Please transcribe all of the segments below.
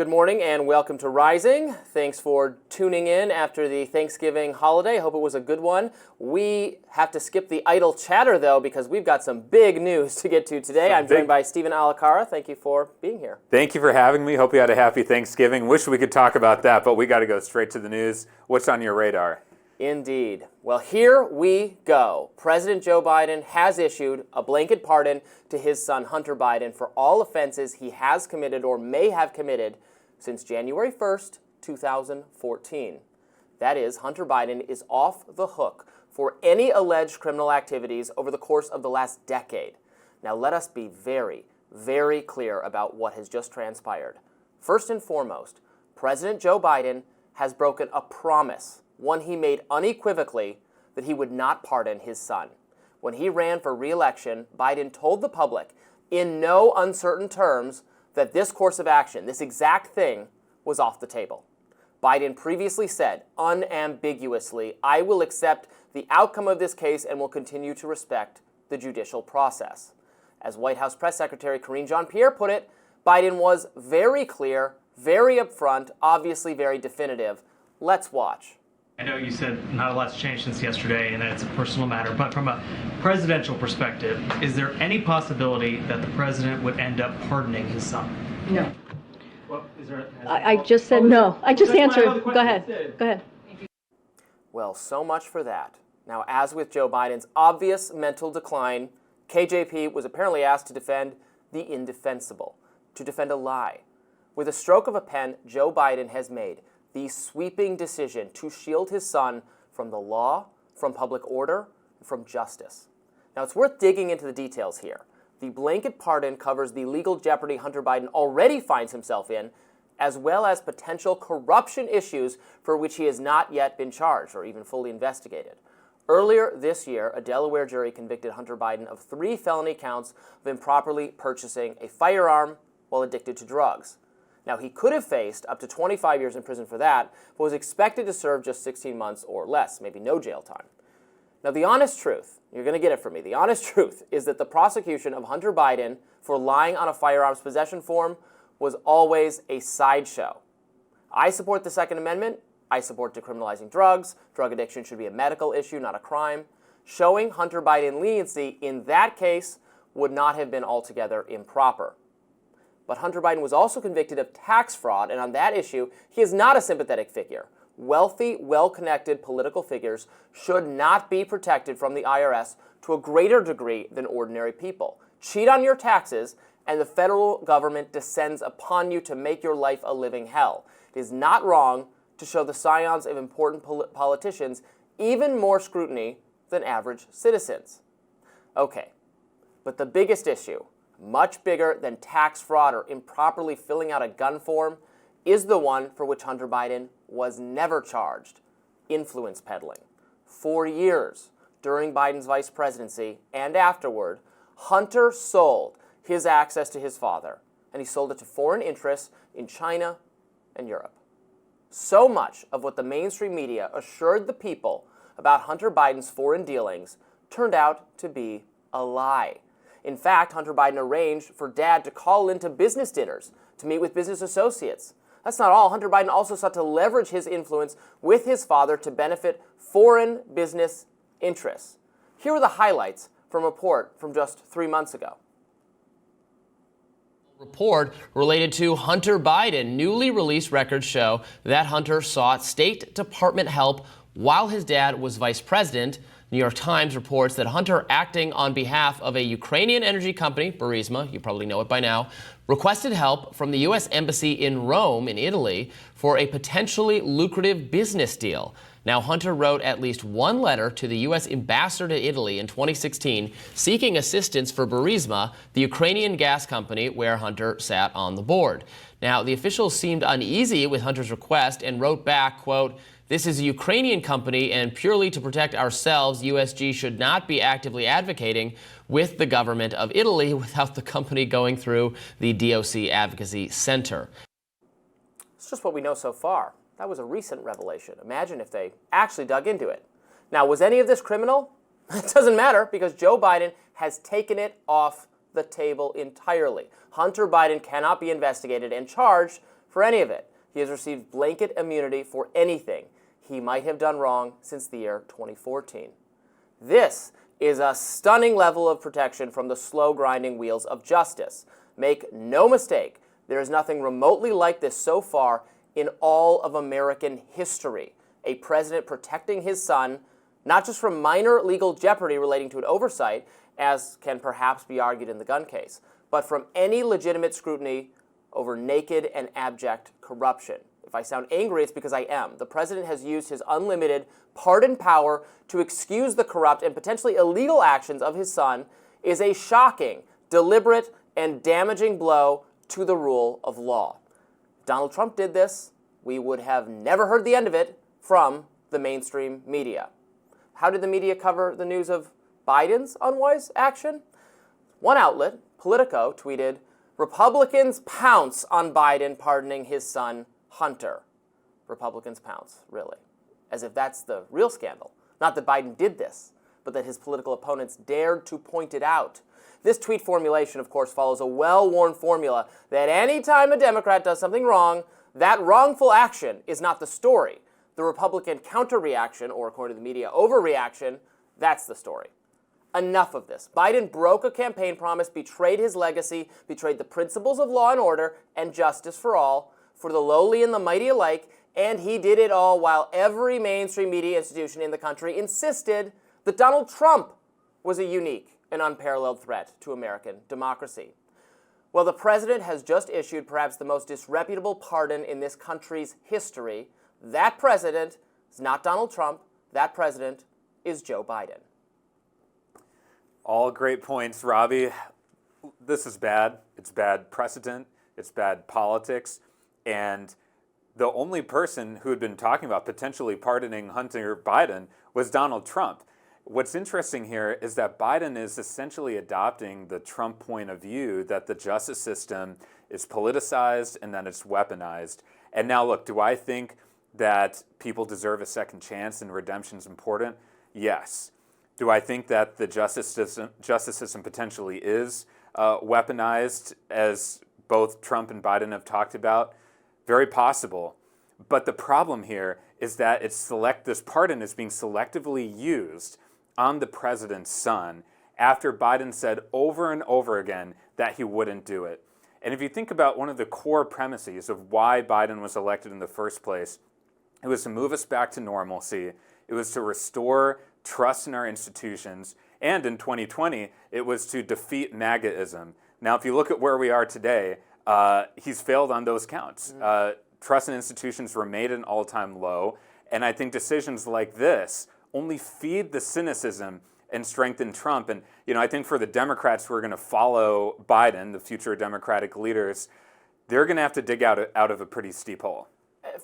Good morning and welcome to Rising. Thanks for tuning in after the Thanksgiving holiday. Hope it was a good one. We have to skip the idle chatter, though, because we've got some big news to get to today. I'm joined by Stephen Alacara. Thank you for being here. Thank you for having me. Hope you had a happy Thanksgiving. Wish we could talk about that, but we got to go straight to the news. What's on your radar? Indeed. Well, here we go. President Joe Biden has issued a blanket pardon to his son, Hunter Biden, for all offenses he has committed or may have committed since January 1st, 2014. That is, Hunter Biden is off the hook for any alleged criminal activities over the course of the last decade. Now, let us be very, very clear about what has just transpired. First and foremost, President Joe Biden has broken a promise, one he made unequivocally, that he would not pardon his son. When he ran for re-election, Biden told the public, in no uncertain terms, that this course of action, this exact thing, was off the table. Biden previously said, unambiguously, I will accept the outcome of this case and will continue to respect the judicial process. As White House Press Secretary Karine Jean-Pierre put it, Biden was very clear, very upfront, obviously very definitive. Let's watch. I know you said not a lot's changed since yesterday and that it's a personal matter, but from a presidential perspective, is there any possibility that the president would end up pardoning his son? No. Well, I just said no. I just answered. Go ahead. Go ahead. Well, so much for that. Now, as with Joe Biden's obvious mental decline, KJP was apparently asked to defend the indefensible, to defend a lie. With a stroke of a pen, Joe Biden has made the sweeping decision to shield his son from the law, from public order, and from justice. Now, it's worth digging into the details here. The blanket pardon covers the legal jeopardy Hunter Biden already finds himself in, as well as potential corruption issues for which he has not yet been charged or even fully investigated. Earlier this year, a Delaware jury convicted Hunter Biden of 3 felony counts of improperly purchasing a firearm while addicted to drugs. Now, he could have faced up to 25 years in prison for that, but was expected to serve just 16 months or less, maybe no jail time. Now, the honest truth, you're going to get it from me, the honest truth is that the prosecution of Hunter Biden for lying on a firearms possession form was always a sideshow. I support the Second Amendment. I support decriminalizing drugs. Drug addiction should be a medical issue, not a crime. Showing Hunter Biden leniency in that case would not have been altogether improper. But Hunter Biden was also convicted of tax fraud, and on that issue, he is not a sympathetic figure. Wealthy, well-connected political figures should not be protected from the IRS to a greater degree than ordinary people. Cheat on your taxes, and the federal government descends upon you to make your life a living hell. It is not wrong to show the scions of important politicians even more scrutiny than average citizens. Okay, but the biggest issue, much bigger than tax fraud or improperly filling out a gun form, is the one for which Hunter Biden was never charged: influence peddling. For years, during Biden's vice presidency and afterward, Hunter sold his access to his father, and he sold it to foreign interests in China and Europe. So much of what the mainstream media assured the people about Hunter Biden's foreign dealings turned out to be a lie. In fact, Hunter Biden arranged for Dad to call into business dinners to meet with business associates. That's not all. Hunter Biden also sought to leverage his influence with his father to benefit foreign business interests. Here are the highlights from a report from just 3 months ago. Report related to Hunter Biden. Newly released records show that Hunter sought State Department help while his dad was vice president. New York Times reports that Hunter, acting on behalf of a Ukrainian energy company, Burisma, you probably know it by now, requested help from the U.S. Embassy in Rome, in Italy, for a potentially lucrative business deal. Now, Hunter wrote at least one letter to the U.S. ambassador to Italy in 2016 seeking assistance for Burisma, the Ukrainian gas company where Hunter sat on the board. Now, the officials seemed uneasy with Hunter's request and wrote back, quote, "This is a Ukrainian company, and purely to protect ourselves, USG should not be actively advocating with the government of Italy without the company going through the DOC Advocacy Center." It's just what we know so far. That was a recent revelation. Imagine if they actually dug into it. Now, was any of this criminal? It doesn't matter, because Joe Biden has taken it off the table entirely. Hunter Biden cannot be investigated and charged for any of it. He has received blanket immunity for anything he might have done wrong since the year 2014. This is a stunning level of protection from the slow grinding wheels of justice. Make no mistake, there is nothing remotely like this so far in all of American history. A president protecting his son, not just from minor legal jeopardy relating to an oversight, as can perhaps be argued in the gun case, but from any legitimate scrutiny over naked and abject corruption. If I sound angry, it's because I am. The president has used his unlimited pardon power to excuse the corrupt and potentially illegal actions of his son is a shocking, deliberate, and damaging blow to the rule of law. If Donald Trump did this, we would have never heard the end of it from the mainstream media. How did the media cover the news of Biden's unwise action? One outlet, Politico, tweeted, "Republicans pounce on Biden pardoning his son, Hunter." Republicans pounce, really. As if that's the real scandal. Not that Biden did this, but that his political opponents dared to point it out. This tweet formulation, of course, follows a well-worn formula that any time a Democrat does something wrong, that wrongful action is not the story. The Republican counter-reaction, or according to the media, overreaction, that's the story. Enough of this. Biden broke a campaign promise, betrayed his legacy, betrayed the principles of law and order and justice for all, for the lowly and the mighty alike, and he did it all while every mainstream media institution in the country insisted that Donald Trump was a unique and unparalleled threat to American democracy. Well, the president has just issued perhaps the most disreputable pardon in this country's history. That president is not Donald Trump. That president is Joe Biden. All great points, Robby. This is bad. It's bad precedent. It's bad politics. And the only person who had been talking about potentially pardoning Hunter Biden was Donald Trump. What's interesting here is that Biden is essentially adopting the Trump point of view that the justice system is politicized and that it's weaponized. And now look, do I think that people deserve a second chance and redemption is important? Yes. Do I think that the justice system potentially is weaponized, as both Trump and Biden have talked about? Very possible. But the problem here is that this pardon is being selectively used on the president's son after Biden said over and over again that he wouldn't do it. And if you think about one of the core premises of why Biden was elected in the first place, it was to move us back to normalcy. It was to restore trust in our institutions. And in 2020, it was to defeat MAGAism. Now, if you look at where we are today, he's failed on those counts. Trust in institutions remain at an all-time low. And I think decisions like this only feed the cynicism and strengthen Trump. And I think for the Democrats who are going to follow Biden, the future Democratic leaders, they're going to have to dig out of a pretty steep hole.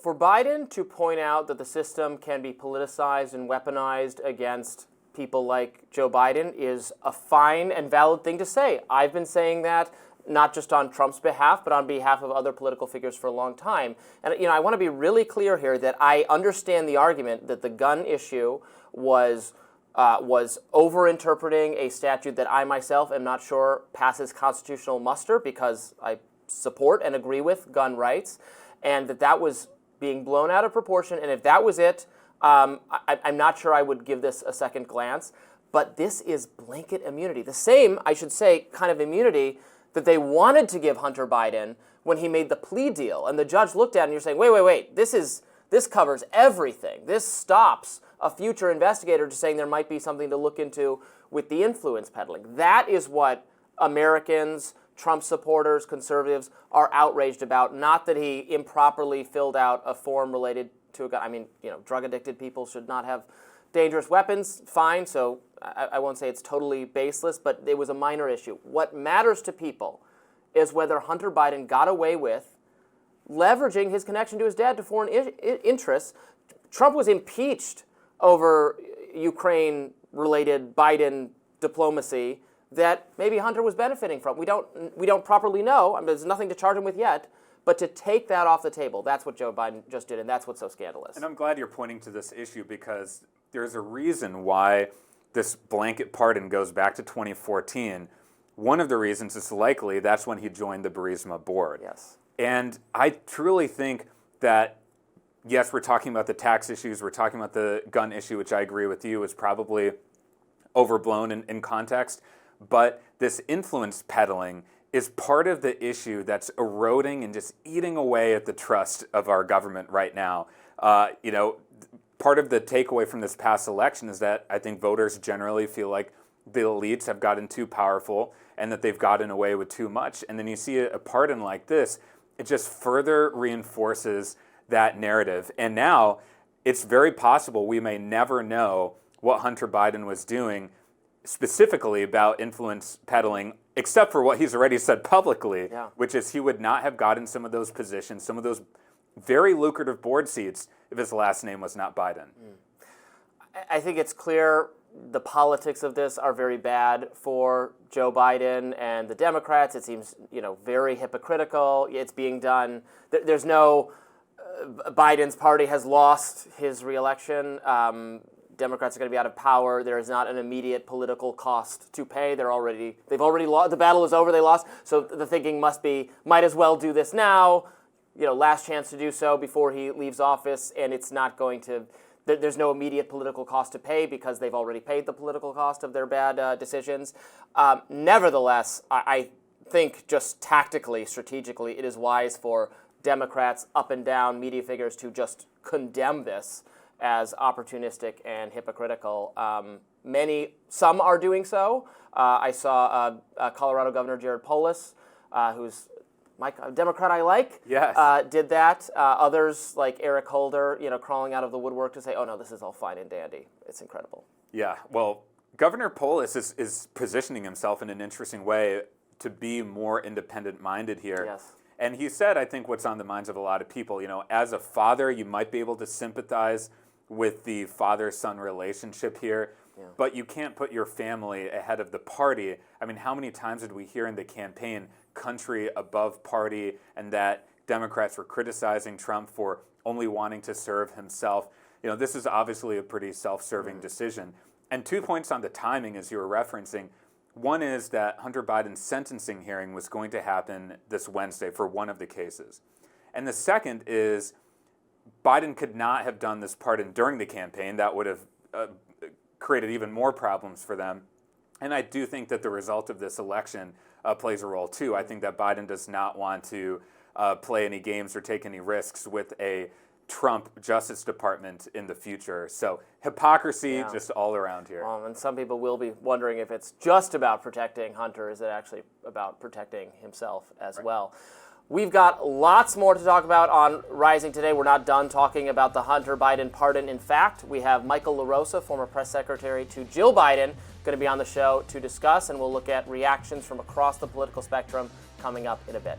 For Biden to point out that the system can be politicized and weaponized against people like Joe Biden is a fine and valid thing to say. I've been saying that not just on Trump's behalf, but on behalf of other political figures for a long time. And I want to be really clear here that I understand the argument that the gun issue was over-interpreting a statute that I myself am not sure passes constitutional muster, because I support and agree with gun rights, and that was being blown out of proportion. And if that was it, I'm not sure I would give this a second glance. But this is blanket immunity. The same, I should say, kind of immunity that they wanted to give Hunter Biden when he made the plea deal. And the judge looked at it and you're saying, wait, this covers everything. This stops a future investigator just saying there might be something to look into with the influence peddling. That is what Americans, Trump supporters, conservatives are outraged about, not that he improperly filled out a form related to a gun. I mean, drug-addicted people should not have dangerous weapons, fine, so I won't say it's totally baseless, but it was a minor issue. What matters to people is whether Hunter Biden got away with leveraging his connection to his dad to foreign interests. Trump was impeached over Ukraine-related Biden diplomacy that maybe Hunter was benefiting from. We don't properly know. I mean, there's nothing to charge him with yet. But to take that off the table, that's what Joe Biden just did, and that's what's so scandalous. And I'm glad you're pointing to this issue, because there's a reason why this blanket pardon goes back to 2014. one of the reasons it's likely that's when he joined the Burisma board. Yes. And I truly think that, yes, we're talking about the tax issues, we're talking about the gun issue, which I agree with you is probably overblown in context, but this influence peddling is part of the issue that's eroding and just eating away at the trust of our government right now. Part of the takeaway from this past election is that I think voters generally feel like the elites have gotten too powerful and that they've gotten away with too much. And then you see a pardon like this, it just further reinforces that narrative. And now it's very possible we may never know what Hunter Biden was doing specifically about influence peddling, except for what he's already said publicly, which is he would not have gotten some of those positions, some of those very lucrative board seats if his last name was not Biden. I think it's clear the politics of this are very bad for Joe Biden and the Democrats. It seems, very hypocritical. It's being done. There's no Biden's party has lost his reelection. Democrats are going to be out of power. There is not an immediate political cost to pay. They've already lost. The battle is over. They lost. So the thinking must be, might as well do this now. Last chance to do so before he leaves office, and it's not going to. There's no immediate political cost to pay because they've already paid the political cost of their bad decisions. Nevertheless, I think just tactically, strategically, it is wise for Democrats, up and down media figures to just condemn this as opportunistic and hypocritical. Some are doing so. I saw Colorado Governor Jared Polis, who's a Democrat I like, did that. Others, like Eric Holder, crawling out of the woodwork to say, oh no, this is all fine and dandy. It's incredible. Yeah, well, Governor Polis is positioning himself in an interesting way to be more independent-minded here. Yes. And he said, I think, what's on the minds of a lot of people. As a father, you might be able to sympathize with the father-son relationship here, but you can't put your family ahead of the party. I mean, how many times did we hear in the campaign, country above party, and that Democrats were criticizing Trump for only wanting to serve himself? This is obviously a pretty self-serving decision. And 2 points on the timing, as you were referencing. One is that Hunter Biden's sentencing hearing was going to happen this Wednesday for one of the cases. And the second is Biden could not have done this pardon during the campaign. That would have created even more problems for them. And I do think that the result of this election plays a role too. I think that Biden does not want to play any games or take any risks with a Trump Justice Department in the future. So hypocrisy just all around here. And some people will be wondering if it's just about protecting Hunter. Is it actually about protecting himself as well? We've got lots more to talk about on Rising today. We're not done talking about the Hunter Biden pardon. In fact, we have Michael LaRosa, former press secretary to Jill Biden, going to be on the show to discuss, and we'll look at reactions from across the political spectrum coming up in a bit.